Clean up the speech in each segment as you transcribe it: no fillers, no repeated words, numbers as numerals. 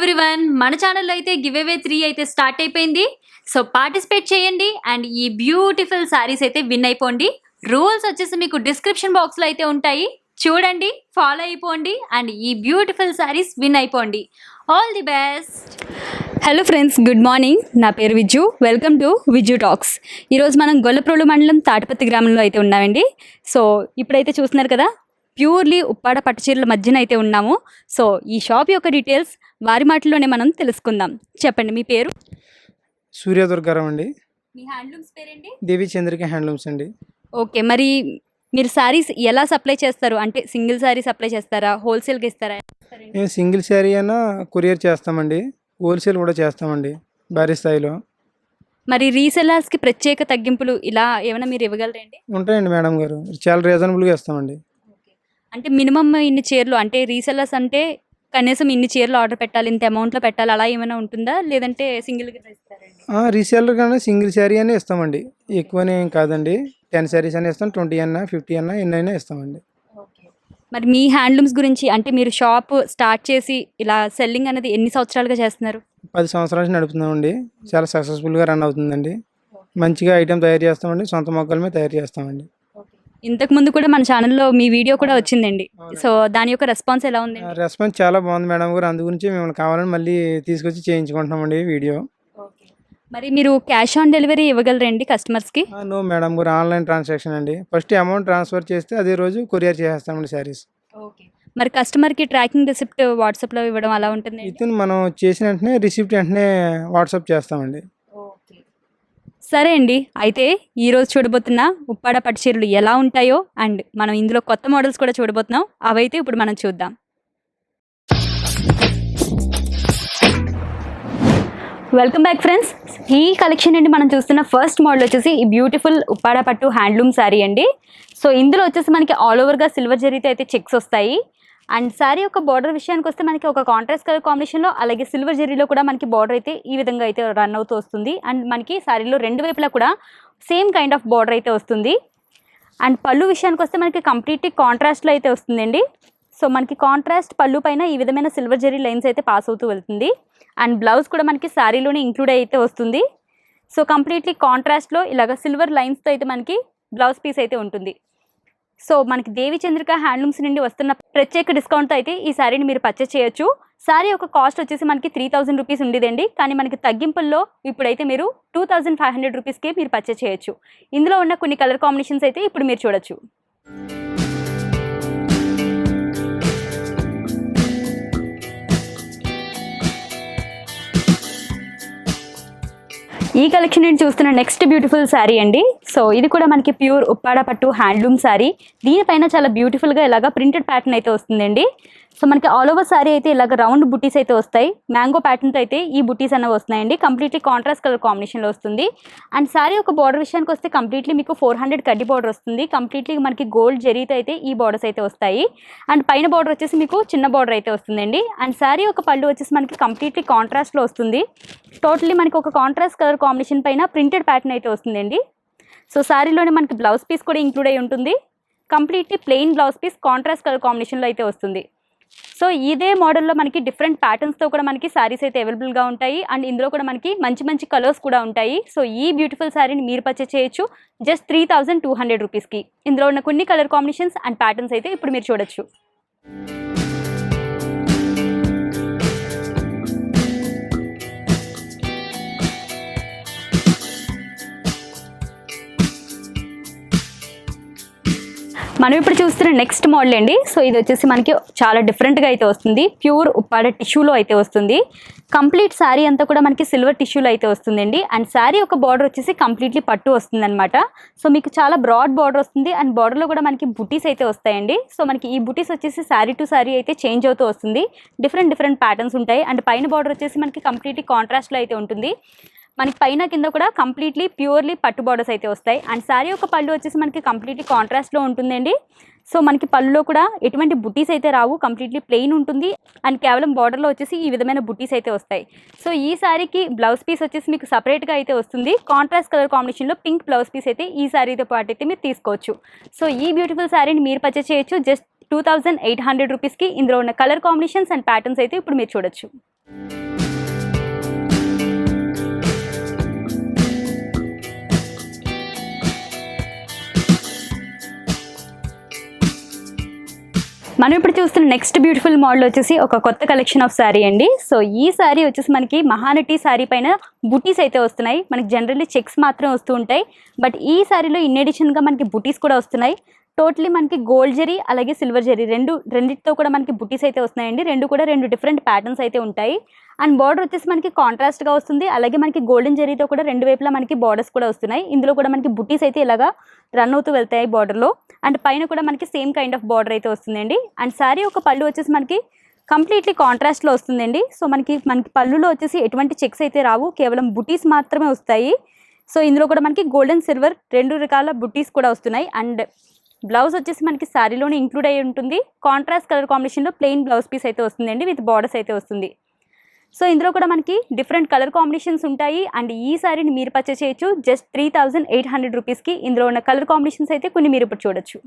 Everyone, మన ఛానల్లో అయితే గివ్ అవే 3 అయితే స్టార్ట్ అయిపోయింది. సో పార్టిసిపేట్ చేయండి అండ్ ఈ బ్యూటిఫుల్ సారీస్ అయితే విన్ అయిపోండి. రూల్స్ వచ్చేసి మీకు డిస్క్రిప్షన్ బాక్స్లో అయితే ఉంటాయి, చూడండి, ఫాలో అయిపోండి అండ్ ఈ బ్యూటిఫుల్ సారీస్ విన్ అయిపోండి. All the best. Hello friends, good morning. నా పేరు Viju. Welcome to Viju Talks. ఈరోజు మనం గొల్లప్రోలు మండలం తాటిపత్తి గ్రామంలో అయితే ఉన్నామండి. సో ఇప్పుడైతే చూస్తున్నారు కదా, ప్యూర్లీ ఉప్పాడ పట్టుచీరల మధ్యన అయితే ఉన్నాము. సో ఈ షాప్ యొక్క డీటెయిల్స్ వారి మాటల్లోనే మనం తెలుసుకుందాం. చెప్పండి, మీ పేరు? సూర్యదుర్గారావు అండి. మీ హ్యాండ్లూమ్స్ పేరేంటి? దేవి చంద్రిక హ్యాండ్లూమ్స్ అండి. ఓకే, మరి మీరు శారీస్ ఎలా సప్లై చేస్తారు? అంటే సింగిల్ శారీ సప్లై చేస్తారా, హోల్సేల్గా ఇస్తారా? మేము సింగిల్ శారీ అయినా కొరియర్ చేస్తామండి, హోల్సేల్ కూడా చేస్తామండి భారీ స్థాయిలో. మరి రీసెల్లర్స్కి ప్రత్యేక తగ్గింపులు ఇలా ఏమైనా మీరు ఇవ్వగలరండి? ఉంటాయండి మేడం గారు, చాలా రీజనబుల్గా ఇస్తామండి. అంటే మినిమం ఇన్ని చీరలు, అంటే రీసెల్లర్స్ అంటే కనీసం ఇన్ని చీరలు ఆర్డర్ పెట్టాలి, ఇంత అమౌంట్లో పెట్టాలి, అలా ఏమైనా ఉంటుందా? లేదంటే సింగిల్గా ఇస్తారండి? రీసేలర్ కానీ సింగిల్ శారీ అని ఇస్తామండి, ఎక్కువనే ఏం కాదండి. 10 శారీస్ అని ఇస్తాం, 20 అన్నా 50 అన్నా ఎన్నైనా ఇస్తామండి. మరి మీ హ్యాండ్లూమ్స్ గురించి, అంటే మీరు షాప్ స్టార్ట్ చేసి ఇలా సెల్లింగ్ అనేది ఎన్ని సంవత్సరాలుగా చేస్తున్నారు? 10 సంవత్సరాల నుంచి నడుపుతున్నామండి. చాలా సక్సెస్ఫుల్గా రన్ అవుతుందండి. మంచిగా ఐటెం తయారు చేస్తామండి, సొంత మొక్కల మీద తయారు చేస్తామండి. ఇంతకు ముందు కూడా మన ఛానల్లో మీ వీడియో కూడా వచ్చిందండి. సో దాని యొక్క రెస్పాన్స్ ఎలా ఉంది? రెస్పాన్స్ చాలా బాగుంది మేడం గారు, అందు గురించి మిమ్మల్ని కావాలని మళ్ళీ తీసుకొచ్చి చేయించుకుంటున్నామండి వీడియో. మరి మీరు క్యాష్ ఆన్ డెలివరీ ఇవ్వగలరండి కస్టమర్స్కి? నో మేడం గారు, ఆన్లైన్ ట్రాన్సాక్షన్ అండి. ఫస్ట్ అమౌంట్ ట్రాన్స్ఫర్ చేస్తే అదే రోజు కొరియర్ చేసేస్తామండి శారీస్. మరి కస్టమర్కి ట్రాకింగ్ రిసిప్ట్ వాట్సాప్లో ఇవ్వడం అలా ఉంటుంది? ఇతను మనం చేసిన వెంటనే రిసిప్ట్ వెంటనే వాట్సాప్ చేస్తామండి. సరే అండి, అయితే ఈరోజు చూడబోతున్న ఉప్పాడ పట్టు చీరలు ఎలా ఉంటాయో అండ్ మనం ఇందులో కొత్త మోడల్స్ కూడా చూడబోతున్నాం. అవైతే ఇప్పుడు మనం చూద్దాం. Welcome back friends. ఈ కలెక్షన్ అండి మనం చూస్తున్న ఫస్ట్ మోడల్ వచ్చేసి ఈ బ్యూటిఫుల్ ఉప్పాడ పట్టు హ్యాండ్లూమ్ శారీ అండి. సో ఇందులో వచ్చేసి మనకి ఆల్ ఓవర్గా సిల్వర్ జరీతో అయితే చెక్స్ వస్తాయి. అండ్ శారీ యొక్క బార్డర్ విషయానికి వస్తే మనకి ఒక కాంట్రాస్ట్ కలర్ కాంబినేషన్లో, అలాగే సిల్వర్ జరీలో కూడా మనకి బార్డర్ అయితే ఈ విధంగా అయితే రన్ అవుతూ వస్తుంది. అండ్ మనకి శారీలో రెండు వైపులా కూడా సేమ్ కైండ్ ఆఫ్ బార్డర్ అయితే వస్తుంది. అండ్ పళ్ళు విషయానికి వస్తే మనకి కంప్లీట్లీ కాంట్రాస్ట్లో అయితే వస్తుందండి. సో మనకి కాంట్రాస్ట్ పళ్ళు పైన ఈ విధమైన సిల్వర్ జరీ లైన్స్ అయితే పాస్ అవుతూ వెళ్తుంది. అండ్ బ్లౌజ్ కూడా మనకి శారీలోనే ఇంక్లూడ్ అయితే వస్తుంది. సో కంప్లీట్లీ కాంట్రాస్ట్లో ఇలాగ సిల్వర్ లైన్స్తో అయితే మనకి బ్లౌజ్ పీస్ అయితే ఉంటుంది. సో మనకి దేవి చంద్రిక హ్యాండ్లూమ్స్ నుండి వస్తున్న ప్రత్యేక డిస్కౌంట్తో అయితే ఈ శారీని మీరు పర్చేస్ చేయొచ్చు. శారీ యొక్క కాస్ట్ వచ్చేసి మనకి 3000 రూపీస్ ఉండేదండి, కానీ మనకి తగ్గింపుల్లో ఇప్పుడైతే మీరు 2500 రూపీస్కి మీరు పర్చేస్ చేయొచ్చు. ఇందులో ఉన్న కొన్ని కలర్ కాంబినేషన్స్ అయితే ఇప్పుడు మీరు చూడొచ్చు. ఈ కలెక్షన్ నేను చూస్తున్న నెక్స్ట్ బ్యూటిఫుల్ శారీ అండి. సో ఇది కూడా మనకి ప్యూర్ ఉప్పాడ పట్టు హ్యాండ్లూమ్ శారీ. దీనిపైన చాలా బ్యూటిఫుల్గా ఇలాగా ప్రింటెడ్ ప్యాటర్న్ అయితే వస్తుందండి. సో మనకి ఆల్ ఓవర్ శారీ అయితే ఇలాగ రౌండ్ బుటీస్ అయితే వస్తాయి. మ్యాంగో ప్యాటర్న్తో అయితే ఈ బుటీస్ అనేవి వస్తున్నాయండి. కంప్లీట్లీ కాంట్రాస్ట్ కలర్ కాంబినేషన్లో వస్తుంది. అండ్ శారీ ఒక బార్డర్ విషయానికి వస్తే కంప్లీట్లీ మీకు 400 కడ్డీ బార్డర్ వస్తుంది. కంప్లీట్లీ మనకి గోల్డ్ జరీతో అయితే ఈ బార్డర్స్ అయితే వస్తాయి. అండ్ పైన బార్డర్ వచ్చేసి మీకు చిన్న బార్డర్ అయితే వస్తుందండి. అండ్ శారీ ఒక పళ్ళు వచ్చేసి మనకి కంప్లీట్లీ కాంట్రాస్ట్లో వస్తుంది. టోటలీ మనకి ఒక కాంట్రాస్ట్ కలర్ కాంబినేషన్ పైన ప్రింటెడ్ ప్యాటర్న్ అయితే వస్తుందండి. సో శారీలోనే మనకి బ్లౌజ్ పీస్ కూడా ఇంక్లూడ్ అయి ఉంటుంది. Completely plain blouse piece contrast colour కాంబినేషన్లో అయితే వస్తుంది. సో ఇదే మోడల్లో మనకి డిఫరెంట్ ప్యాటర్న్స్తో కూడా మనకి శారీస్ అయితే అవైలబుల్గా ఉంటాయి. అండ్ ఇందులో కూడా మనకి మంచి మంచి కలర్స్ కూడా ఉంటాయి. సో ఈ బ్యూటిఫుల్ శారీని మీరు పర్చేస్ చేయొచ్చు జస్ట్ 3200 రూపీస్కి. ఇందులో ఉన్న కొన్ని కలర్ కాంబినేషన్స్ అండ్ ప్యాటర్న్స్ అయితే ఇప్పుడు మీరు చూడొచ్చు. మనం ఇప్పుడు చూస్తున్న నెక్స్ట్ మోడల్ అండి. సో ఇది వచ్చేసి మనకి చాలా డిఫరెంట్గా అయితే వస్తుంది. ప్యూర్ ఉప్పాడ టిష్యూలో అయితే వస్తుంది. కంప్లీట్ శారీ అంతా కూడా మనకి సిల్వర్ టిష్యూలో అయితే వస్తుందండి. అండ్ శారీ ఒక బార్డర్ వచ్చేసి కంప్లీట్లీ పట్టు వస్తుంది అనమాట. సో మీకు చాలా బ్రాడ్ బార్డర్ వస్తుంది. అండ్ బార్డర్లో కూడా మనకి బుటీస్ అయితే వస్తాయండి. సో మనకి ఈ బుటీస్ వచ్చేసి శారీ టు శారీ అయితే చేంజ్ అవుతూ వస్తుంది. డిఫరెంట్ ప్యాటర్న్స్ ఉంటాయి. అండ్ పైన బార్డర్ వచ్చేసి మనకి కంప్లీట్లీ కాంట్రాస్ట్లో అయితే ఉంటుంది. మనకి పైన కింద కూడా కంప్లీట్లీ ప్యూర్లీ పట్టు బార్డర్స్ అయితే వస్తాయి. అండ్ శారీ యొక్క పళ్ళు వచ్చేసి మనకి కంప్లీట్లీ కాంట్రాస్ట్లో ఉంటుందండి. సో మనకి పళ్ళులో కూడా ఎటువంటి బుటీస్ అయితే రావు, కంప్లీట్లీ ప్లెయిన్ ఉంటుంది. అండ్ కేవలం బార్డర్లో వచ్చేసి ఈ విధమైన బుటీస్ అయితే వస్తాయి. సో ఈ శారీకి బ్లౌజ్ పీస్ వచ్చేసి మీకు సపరేట్గా అయితే వస్తుంది. కాంట్రాస్ట్ కలర్ కాంబినేషన్లో పింక్ బ్లౌజ్ పీస్ అయితే ఈ శారీతో పాటు అయితే మీరు తీసుకోవచ్చు. సో ఈ బ్యూటిఫుల్ శారీని మీరు పర్చేస్ చేయొచ్చు జస్ట్ 2800 రూపీస్కి. ఇందులో ఉన్న కలర్ కాంబినేషన్స్ అండ్ ప్యాటర్న్స్ అయితే ఇప్పుడు మీరు చూడొచ్చు. మనం ఇప్పుడు చూస్తున్న నెక్స్ట్ బ్యూటిఫుల్ మోడల్ వచ్చేసి ఒక కొత్త కలెక్షన్ ఆఫ్ శారీ అండి. సో ఈ శారీ వచ్చేసి మనకి మహానటి శారీ పైన బుటీస్ అయితే వస్తున్నాయి. మనకి జనరల్లీ చెక్స్ మాత్రమే వస్తూ ఉంటాయి, బట్ ఈ శారీలో ఇన్ ఎడిషన్గా మనకి బుటీస్ కూడా వస్తున్నాయి. టోటలీ మనకి గోల్డ్ జరీ అలాగే సిల్వర్ జరీ రెండిటితో కూడా మనకి బుటీస్ అయితే వస్తున్నాయండి. రెండు కూడా రెండు డిఫరెంట్ ప్యాటర్న్స్ అయితే ఉంటాయి. అండ్ బార్డర్ వచ్చేసి మనకి కాంట్రాస్ట్గా వస్తుంది. అలాగే మనకి గోల్డెన్ జరీతో కూడా రెండు వైపులా మనకి బార్డర్స్ కూడా వస్తున్నాయి. ఇందులో కూడా మనకి బుటీస్ అయితే ఇలాగా రన్ అవుతూ వెళ్తాయి బార్డర్లో. అండ్ పైన కూడా మనకి సేమ్ కైండ్ ఆఫ్ బార్డర్ అయితే వస్తుందండి. అండ్ శారీ ఒక పళ్ళు వచ్చేసి మనకి కంప్లీట్లీ కాంట్రాస్ట్లో వస్తుందండి. సో మనకి పళ్ళులో వచ్చేసి ఎటువంటి చెక్స్ అయితే రావు, కేవలం బుటీస్ మాత్రమే వస్తాయి. సో ఇందులో కూడా మనకి గోల్డెన్ సిల్వర్ రెండు రకాల బుటీస్ కూడా వస్తున్నాయి. అండ్ బ్లౌజ్ వచ్చేసి మనకి శారీలోనే ఇంక్లూడ్ అయి ఉంటుంది. కాంట్రాస్ట్ కలర్ కాంబినేషన్లో ప్లెయిన్ బ్లౌజ్ పీస్ అయితే వస్తుందండి విత్ బార్డర్స్ అయితే వస్తుంది. సో ఇందులో కూడా మనకి డిఫరెంట్ కలర్ కాంబినేషన్స్ ఉంటాయి. అండ్ ఈ శారీని మీరు పర్చేస్ చేయొచ్చు జస్ట్ 3800 రూపీస్కి. ఇందులో ఉన్న కలర్ కాంబినేషన్స్ అయితే కొన్ని మీరు ఇప్పుడు చూడొచ్చు.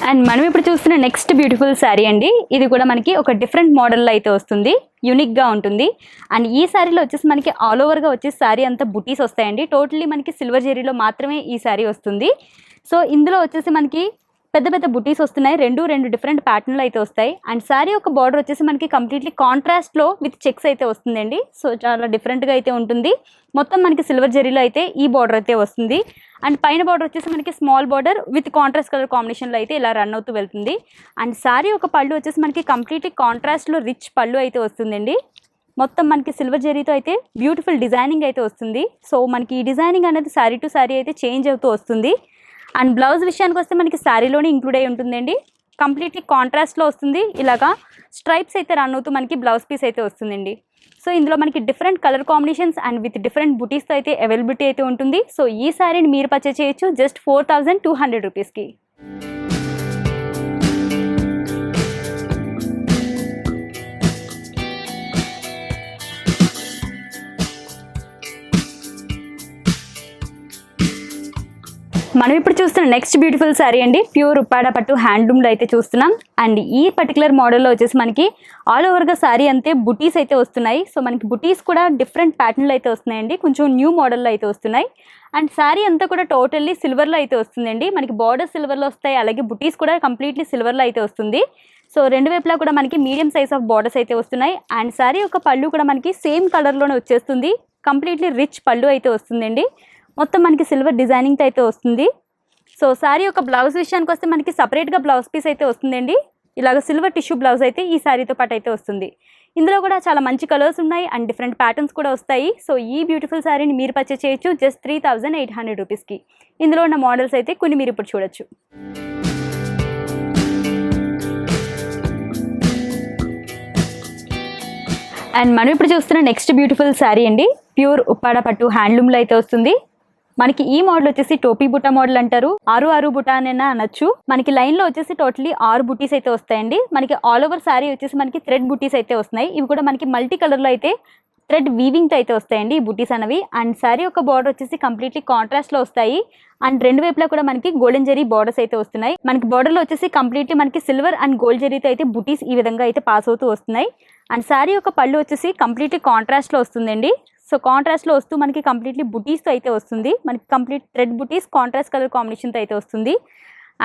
అండ్ మనం ఇప్పుడు చూస్తున్న నెక్స్ట్ బ్యూటిఫుల్ శారీ అండి. ఇది కూడా మనకి ఒక డిఫరెంట్ మోడల్లో అయితే వస్తుంది, యూనిక్గా ఉంటుంది. అండ్ ఈ శారీలో వచ్చేసి మనకి ఆల్ ఓవర్గా వచ్చేసి శారీ అంతా బుటీస్ వస్తాయండి. టోటలీ మనకి సిల్వర్ జరీలో మాత్రమే ఈ శారీ వస్తుంది. సో ఇందులో వచ్చేసి మనకి పెద్ద పెద్ద బుటీస్ వస్తున్నాయి. రెండు డిఫరెంట్ ప్యాటర్న్లు అయితే వస్తాయి. అండ్ శారీ ఒక బార్డర్ వచ్చేసి మనకి కంప్లీట్లీ కాంట్రాస్ట్లో విత్ చెక్స్ అయితే వస్తుందండి. సో చాలా డిఫరెంట్గా అయితే ఉంటుంది. మొత్తం మనకి సిల్వర్ జరీలో అయితే ఈ బార్డర్ అయితే వస్తుంది. అండ్ పైన బార్డర్ వచ్చేసి మనకి small border with contrast colour కాంబినేషన్లో అయితే ఇలా రన్ అవుతూ వెళ్తుంది. అండ్ శారీ ఒక పళ్ళు వచ్చేసి మనకి కంప్లీట్లీ కాంట్రాస్ట్లో రిచ్ పళ్ళు అయితే వస్తుందండి. మొత్తం మనకి సిల్వర్ జరీతో అయితే బ్యూటిఫుల్ డిజైనింగ్ అయితే వస్తుంది. సో మనకి ఈ డిజైనింగ్ అనేది శారీ టు శారీ అయితే చేంజ్ అవుతూ వస్తుంది. అండ్ బ్లౌజ్ విషయానికి వస్తే మనకి శారీలోనే ఇంక్లూడ్ అయి ఉంటుందండి. కంప్లీట్లీ కాంట్రాస్ట్లో వస్తుంది. ఇలాగా స్ట్రైప్స్ అయితే రన్ అవుతూ మనకి బ్లౌజ్ పీస్ అయితే వస్తుందండి. సో ఇందులో మనకి different colour combinations and with different బుటీస్తో అయితే అవైలబిలిటీ అయితే ఉంటుంది. సో ఈ శారీని మీరు పర్చేస్ చేయొచ్చు జస్ట్ 4200 రూపీస్కి. మనం ఇప్పుడు చూస్తున్న నెక్స్ట్ బ్యూటిఫుల్ శారీ అండి. ప్యూర్ ఉప్పాడ పట్టు హ్యాండ్లూమ్లో అయితే చూస్తున్నాం. అండ్ ఈ పర్టికులర్ మోడల్లో వచ్చేసి మనకి ఆల్ ఓవర్గా శారీ అంతే బుటీస్ అయితే వస్తున్నాయి. సో మనకి బుటీస్ కూడా డిఫరెంట్ ప్యాటర్న్లో అయితే వస్తున్నాయండి, కొంచెం న్యూ మోడల్లో అయితే వస్తున్నాయి. అండ్ శారీ అంతా కూడా టోటల్లీ సిల్వర్లో అయితే వస్తుందండి. మనకి బార్డర్ సిల్వర్లో వస్తాయి, అలాగే బుటీస్ కూడా కంప్లీట్లీ సిల్వర్లో అయితే వస్తుంది. సో రెండు వైపులా కూడా మనకి మీడియం సైజ్ ఆఫ్ బార్డర్స్ అయితే వస్తున్నాయి. అండ్ శారీ యొక్క పళ్ళు కూడా మనకి సేమ్ కలర్లోనే వచ్చేస్తుంది. కంప్లీట్లీ రిచ్ పళ్ళు అయితే వస్తుందండి. మొత్తం మనకి సిల్వర్ డిజైనింగ్తో అయితే వస్తుంది. సో శారీ యొక్క బ్లౌజ్ విషయానికి వస్తే మనకి సపరేట్గా బ్లౌజ్ పీస్ అయితే వస్తుందండి. ఇలాగ సిల్వర్ టిష్యూ బ్లౌజ్ అయితే ఈ శారీతో పాటు అయితే వస్తుంది. ఇందులో కూడా చాలా మంచి కలర్స్ ఉన్నాయి అండ్ డిఫరెంట్ ప్యాటర్న్స్ కూడా వస్తాయి. సో ఈ బ్యూటిఫుల్ శారీని మీరు పర్చేస్ చేయొచ్చు జస్ట్ 3800 రూపీస్కి. ఇందులో ఉన్న మోడల్స్ అయితే కొన్ని మీరు ఇప్పుడు చూడొచ్చు. అండ్ మనం ఇప్పుడు చూస్తున్న నెక్స్ట్ బ్యూటిఫుల్ శారీ అండి. ప్యూర్ ఉప్పాడ పట్టు హ్యాండ్లూమ్లో అయితే వస్తుంది. మనకి ఈ మోడల్ వచ్చేసి టోపీ బుట్ట మోడల్ అంటారు, 6 బుట్ట అనైనా అనొచ్చు. మనకి లైన్లో వచ్చేసి టోటలీ 6 బుటీస్ అయితే వస్తాయండి. మనకి ఆల్ ఓవర్ శారీ వచ్చేసి మనకి థ్రెడ్ బుటీస్ అయితే వస్తున్నాయి. ఇవి కూడా మనకి మల్టీ కలర్లో అయితే థ్రెడ్ వీవింగ్తో అయితే వస్తాయండి ఈ బుటీస్ అనేవి. అండ్ శారీ యొక్క బార్డర్ వచ్చేసి కంప్లీట్లీ కాంట్రాస్ట్లో వస్తాయి. అండ్ రెండు వైపులా కూడా మనకి గోల్డెన్ జరీ బార్డర్స్ అయితే వస్తున్నాయి. మనకి బార్డర్లో వచ్చేసి కంప్లీట్లీ మనకి సిల్వర్ అండ్ గోల్డ్ జరీతో అయితే బుటీస్ ఈ విధంగా అయితే పాస్ అవుతూ వస్తున్నాయి. అండ్ శారీ యొక్క పళ్ళు వచ్చేసి కంప్లీట్లీ కాంట్రాస్ట్లో వస్తుందండి. సో కాంట్రాస్ట్లో వస్తూ మనకి కంప్లీట్లీ బుటీస్తో అయితే వస్తుంది. మనకి కంప్లీట్ థ్రెడ్ బుటీస్ కాంట్రాస్ట్ కలర్ కాంబినేషన్తో అయితే వస్తుంది.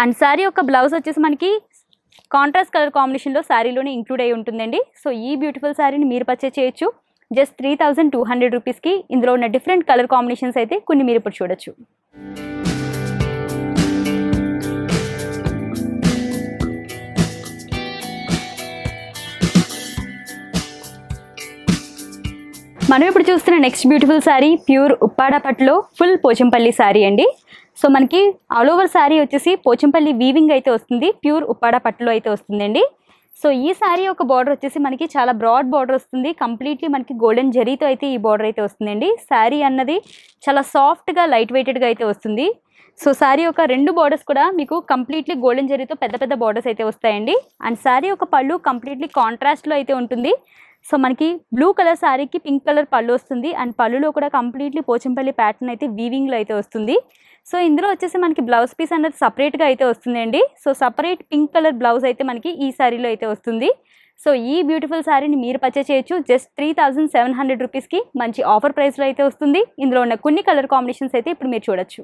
అండ్ శారీ యొక్క బ్లౌజ్ వచ్చేసి మనకి కాంట్రాస్ట్ కలర్ కాంబినేషన్లో శారీలోనే ఇంక్లూడ్ అయి ఉంటుందండి. సో ఈ బ్యూటిఫుల్ శారీని మీరు పర్చేస్ చేయొచ్చు జస్ట్ 3200 రూపీస్కి. ఇందులో ఉన్న డిఫరెంట్ కలర్ కాంబినేషన్స్ అయితే కొన్ని మీరు ఇప్పుడు చూడొచ్చు. మనం ఇప్పుడు చూస్తున్న next beautiful sari pure Uppada పట్టులో ఫుల్ పోచంపల్లి శారీ అండి. సో మనకి ఆల్ ఓవర్ శారీ వచ్చేసి పోచంపల్లి వీవింగ్ అయితే వస్తుంది, ప్యూర్ ఉప్పాడ పట్టులో అయితే వస్తుందండి. సో ఈ శారీ ఒక బార్డర్ వచ్చేసి మనకి చాలా బ్రాడ్ బార్డర్ వస్తుంది. కంప్లీట్లీ మనకి గోల్డెన్ జరీతో అయితే ఈ బార్డర్ అయితే వస్తుందండి. శారీ అన్నది చాలా సాఫ్ట్గా లైట్ వెయిటెడ్గా అయితే వస్తుంది. సో శారీ యొక్క రెండు బార్డర్స్ కూడా మీకు కంప్లీట్లీ గోల్డెన్ జరీతో పెద్ద పెద్ద బార్డర్స్ అయితే వస్తాయండి. అండ్ శారీ ఒక పళ్ళు కంప్లీట్లీ కాంట్రాస్ట్లో అయితే ఉంటుంది. సో మనకి బ్లూ కలర్ శారీకి పింక్ కలర్ పళ్ళు వస్తుంది. అండ్ పళ్ళులో కూడా కంప్లీట్లీ పోచంపల్లి ప్యాటర్న్ అయితే వీవింగ్లో అయితే వస్తుంది. సో ఇందులో వచ్చేసి మనకి బ్లౌజ్ పీస్ అనేది సపరేట్గా అయితే వస్తుందండి. So separate pink colour blouse అయితే మనకి ఈ శారీలో అయితే వస్తుంది. సో ఈ బ్యూటిఫుల్ శారీని మీరు పర్చేస్ చేయొచ్చు జస్ట్ 3700 రూపీస్కి మంచి ఆఫర్ ప్రైస్లో అయితే వస్తుంది. ఇందులో ఉన్న కొన్ని కలర్ కాంబినేషన్స్ అయితే ఇప్పుడు మీరు చూడొచ్చు.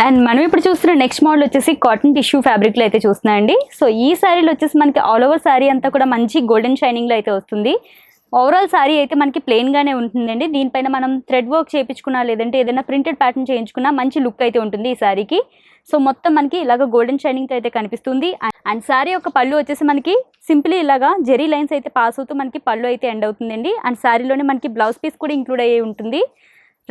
అండ్ మనం ఇప్పుడు చూస్తున్న నెక్స్ట్ మోడల్ వచ్చేసి కాటన్ టిష్యూ ఫ్యాబ్రిక్లో అయితే చూస్తున్నాం అండి. సో ఈ శారీలో వచ్చేసి మనకి ఆల్ ఓవర్ శారీ అంతా కూడా మంచి గోల్డెన్ షైనింగ్లో అయితే వస్తుంది. ఓవరాల్ శారీ అయితే మనకి ప్లెయిన్గానే ఉంటుందండి. దీనిపైన మనం థ్రెడ్ వర్క్ చేయించుకున్నా లేదంటే ఏదైనా ప్రింటెడ్ ప్యాటర్న్ చేయించుకున్నా మంచి లుక్ అయితే ఉంటుంది ఈ శారీకి. సో మొత్తం మనకి ఇలాగ గోల్డెన్ షైనింగ్తో అయితే కనిపిస్తుంది. అండ్ శారీ యొక్క పళ్ళు వచ్చేసి మనకి సింప్లీ ఇలాగా జెరీ లైన్స్ అయితే పాస్ అవుతూ మనకి పళ్ళు అయితే ఎండ్ అవుతుందండి. అండ్ శారీలోనే మనకి బ్లౌజ్ పీస్ కూడా ఇంక్లూడ్ అయ్యి ఉంటుంది.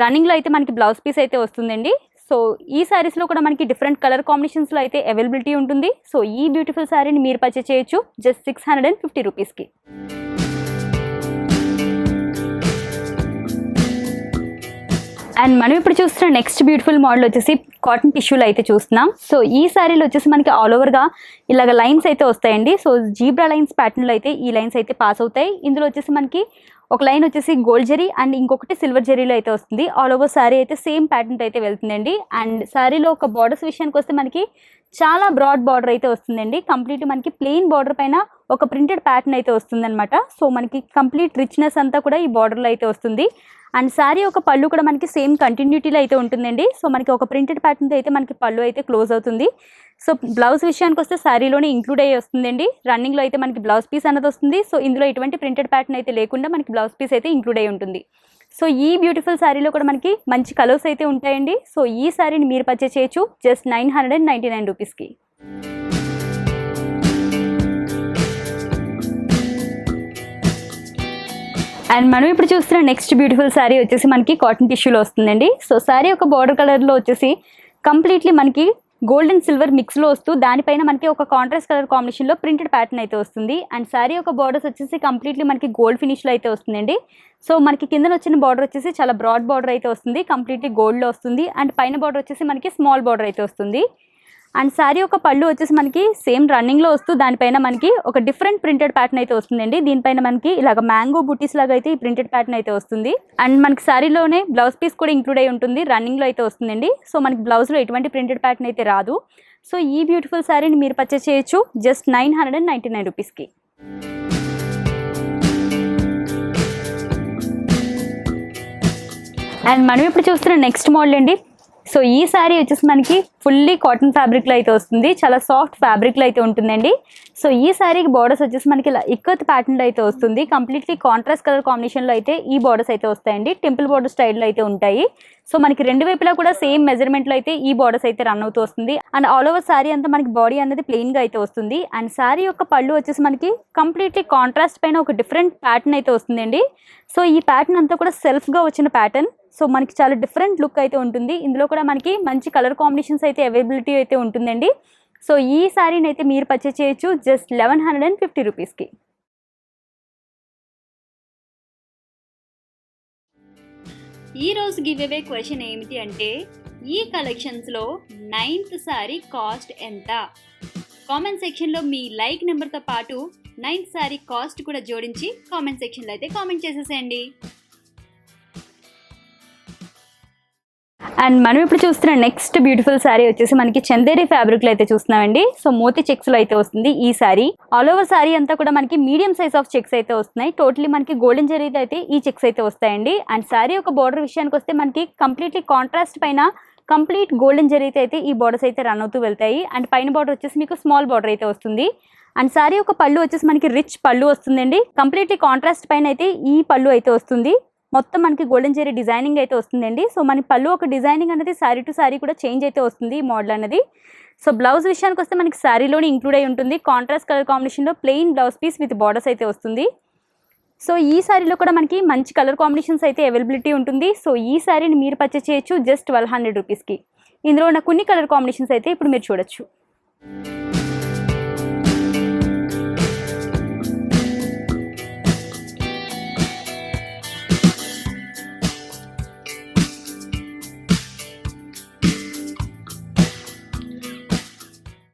రన్నింగ్లో అయితే మనకి బ్లౌజ్ పీస్ అయితే వస్తుందండి. సో ఈ శారీస్లో కూడా మనకి డిఫరెంట్ కలర్ కాంబినేషన్స్లో అయితే అవైలబిలిటీ ఉంటుంది. సో ఈ బ్యూటిఫుల్ శారీని మీరు పర్చేస్ చేయొచ్చు జస్ట్ 650 రూపీస్కి. అండ్ మనం ఇప్పుడు చూస్తున్న నెక్స్ట్ బ్యూటిఫుల్ మోడల్ వచ్చేసి కాటన్ టిష్యూలో అయితే చూస్తున్నాం. సో ఈ శారీలో వచ్చేసి మనకి ఆల్ ఓవర్గా ఇలాగ లైన్స్ అయితే వస్తాయండి. సో జీబ్రా లైన్స్ ప్యాటర్న్లో అయితే ఈ లైన్స్ అయితే పాస్ అవుతాయి. ఇందులో వచ్చేసి మనకి ఒక లైన్ వచ్చేసి గోల్డ్ జరీ అండ్ ఇంకొకటి సిల్వర్ జరీలో అయితే వస్తుంది. ఆల్ ఓవర్ శారీ అయితే సేమ్ ప్యాటర్న్ అయితే వెళ్తుందండి. అండ్ శారీలో ఒక బార్డర్స్ విషయానికి వస్తే మనకి చాలా బ్రాడ్ బార్డర్ అయితే వస్తుందండి. కంప్లీట్ మనకి ప్లెయిన్ బార్డర్ పైన ఒక ప్రింటెడ్ ప్యాటర్న్ అయితే వస్తుందన్నమాట. సో మనకి కంప్లీట్ రిచ్నెస్ అంతా కూడా ఈ బార్డర్లో అయితే వస్తుంది. అండ్ శారీ ఒక పళ్ళు కూడా మనకి సేమ్ కంటిన్యూటీలో అయితే ఉంటుందండి. సో మనకి ఒక ప్రింటెడ్ ప్యాటర్న్తో అయితే మనకి పళ్ళు అయితే క్లోజ్ అవుతుంది. సో బ్లౌజ్ విషయానికి వస్తే శారీలోనే ఇంక్లూడ్ అయ్యి వస్తుందండి. రన్నింగ్లో అయితే మనకి బ్లౌజ్ పీస్ అన్నది వస్తుంది. సో ఇందులో ఎటువంటి ప్రింటెడ్ ప్యాటర్న్ అయితే లేకుండా మనకి బ్లౌజ్ పీస్ అయితే ఇంక్లూడ్ అయ్యి ఉంటుంది. సో ఈ బ్యూటిఫుల్ శారీలో కూడా మనకి మంచి కలర్స్ అయితే ఉంటాయండి. సో ఈ శారీని మీరు పర్చేస్ చేయొచ్చు జస్ట్ 999 రూపీస్కి. అండ్ మనం ఇప్పుడు చూస్తున్న నెక్స్ట్ బ్యూటిఫుల్ శారీ వచ్చేసి మనకి కాటన్ టిష్యూలో వస్తుందండి. సో శారీ ఒక బార్డర్ కలర్లో వచ్చేసి కంప్లీట్లీ మనకి గోల్డెన్ సిల్వర్ మిక్స్లో వస్తూ దానిపైన మనకి ఒక కాంట్రాస్ట్ కలర్ కాంబినేషన్లో ప్రింటెడ్ ప్యాటర్న్ అయితే వస్తుంది. అండ్ శారీ ఒక బార్డర్స్ వచ్చేసి కంప్లీట్లీ మనకి గోల్డ్ ఫినిష్లో అయితే వస్తుందండి. సో మనకి కింద వచ్చిన బార్డర్ వచ్చేసి చాలా బ్రాడ్ బార్డర్ అయితే వస్తుంది. కంప్లీట్లీ గోల్డ్లో వస్తుంది. అండ్ పైన బార్డర్ వచ్చేసి మనకి స్మాల్ బార్డర్ అయితే వస్తుంది. అండ్ శారీ ఒక పళ్ళు వచ్చేసి మనకి సేమ్ రన్నింగ్లో వస్తూ దానిపైన మనకి ఒక డిఫరెంట్ ప్రింటెడ్ ప్యాటర్న్ అయితే వస్తుందండి. దీనిపైన మనకి ఇలాగ మ్యాంగో బుటీస్ లాగా అయితే ఈ ప్రింటెడ్ ప్యాటర్న్ అయితే వస్తుంది. అండ్ మనకి శారీలోనే బ్లౌజ్ పీస్ కూడా ఇంక్లూడ్ అయి ఉంటుంది. రన్నింగ్లో అయితే వస్తుందండి. సో మనకి బ్లౌజ్లో ఎటువంటి ప్రింటెడ్ ప్యాటర్న్ అయితే రాదు. సో ఈ బ్యూటిఫుల్ శారీని మీరు పర్చేస్ చేయొచ్చు జస్ట్ 999 రూపీస్కి. అండ్ మనం ఇప్పుడు చూస్తున్న నెక్స్ట్ మోడల్ అండి. సో ఈ శారీ వచ్చేసి మనకి ఫుల్లీ కాటన్ ఫ్యాబ్రిక్లో అయితే వస్తుంది. చాలా సాఫ్ట్ ఫ్యాబ్రిక్లో అయితే ఉంటుందండి. సో ఈ శారీకి బార్డర్స్ వచ్చేసి మనకి ఇలా ఇక్కత్ ప్యాటర్న్లో అయితే వస్తుంది. కంప్లీట్లీ కాంట్రాస్ట్ కలర్ కాంబినేషన్లో అయితే ఈ బార్డర్స్ అయితే వస్తాయండి. టెంపుల్ బార్డర్ స్టైల్లో అయితే ఉంటాయి. సో మనకి రెండు వైపులా కూడా సేమ్ మెజర్మెంట్లో అయితే ఈ బార్డర్స్ అయితే రన్ అవుతూ వస్తుంది. అండ్ ఆల్ ఓవర్ శారీ అంతా మనకి బాడీ అనేది ప్లెయిన్గా అయితే వస్తుంది. అండ్ శారీ యొక్క పళ్ళు వచ్చేసి మనకి కంప్లీట్లీ కాంట్రాస్ట్ పైన ఒక డిఫరెంట్ ప్యాటర్న్ అయితే వస్తుందండి. సో ఈ ప్యాటర్న్ అంతా కూడా సెల్ఫ్గా వచ్చిన ప్యాటర్న్. సో మనకి చాలా డిఫరెంట్ లుక్ అయితే ఉంటుంది. ఇందులో కూడా మనకి మంచి కలర్ కాంబినేషన్స్ అయితే అవైలబిలిటీ అయితే ఉంటుందండి. సో ఈ శారీని అయితే మీరు పర్చేస్ చేయొచ్చు జస్ట్ 1150 రూపీస్కి. ఈరోజు గివ్ అవే క్వశ్చన్ ఏమిటి అంటే ఈ కలెక్షన్స్లో 9th శారీ కాస్ట్ ఎంత? కామెంట్ సెక్షన్లో మీ లైక్ నెంబర్తో పాటు 9th శారీ కాస్ట్ కూడా జోడించి కామెంట్ సెక్షన్లో అయితే కామెంట్ చేసేసేయండి. అండ్ మనం ఇప్పుడు చూస్తున్న నెక్స్ట్ బ్యూటిఫుల్ శారీ వచ్చేసి మనకి చందేరి ఫ్యాబ్రిక్లో అయితే చూస్తున్నామండి. సో మోతీ చెక్స్లో అయితే వస్తుంది ఈ శారీ. ఆల్ ఓవర్ శారీ అంతా కూడా మనకి మీడియం సైజ్ ఆఫ్ చెక్స్ అయితే వస్తున్నాయి. టోటలీ మనకి గోల్డెన్ జరీతో అయితే ఈ చెక్స్ అయితే వస్తాయండి. అండ్ శారీ ఒక బార్డర్ విషయానికి వస్తే మనకి కంప్లీట్లీ కాంట్రాస్ట్ పైన కంప్లీట్ గోల్డెన్ జరీతో అయితే ఈ బార్డర్స్ అయితే రన్ అవుతూ వెళ్తాయి. అండ్ పైన బార్డర్ వచ్చేసి మీకు స్మాల్ బార్డర్ అయితే వస్తుంది. అండ్ శారీ ఒక పళ్ళు వచ్చేసి మనకి రిచ్ పళ్ళు వస్తుందండి. కంప్లీట్లీ కాంట్రాస్ట్ పైన అయితే ఈ పళ్ళు అయితే వస్తుంది. మొత్తం మనకి గోల్డెన్ జరీ డిజైనింగ్ అయితే వస్తుందండి. సో మన పళ్ళు ఒక డిజైనింగ్ అనేది శారీ టు శారీ కూడా చేంజ్ అయితే వస్తుంది ఈ మోడల్ అనేది. సో బ్లౌజ్ విషయానికి వస్తే మనకి శారీలోనే ఇంక్లూడ్ అయి ఉంటుంది. కాంట్రాస్ట్ కలర్ కాంబినేషన్లో plain blouse piece with borders అయితే వస్తుంది. సో ఈ శారీలో కూడా మనకి మంచి కలర్ కాంబినేషన్స్ అయితే అవైలబిలిటీ ఉంటుంది. సో ఈ శారీని మీరు పర్చేస్ చేయొచ్చు జస్ట్ 1200 రూపీస్కి. ఇందులో ఉన్న కొన్ని కలర్ కాంబినేషన్స్ అయితే ఇప్పుడు మీరు చూడొచ్చు.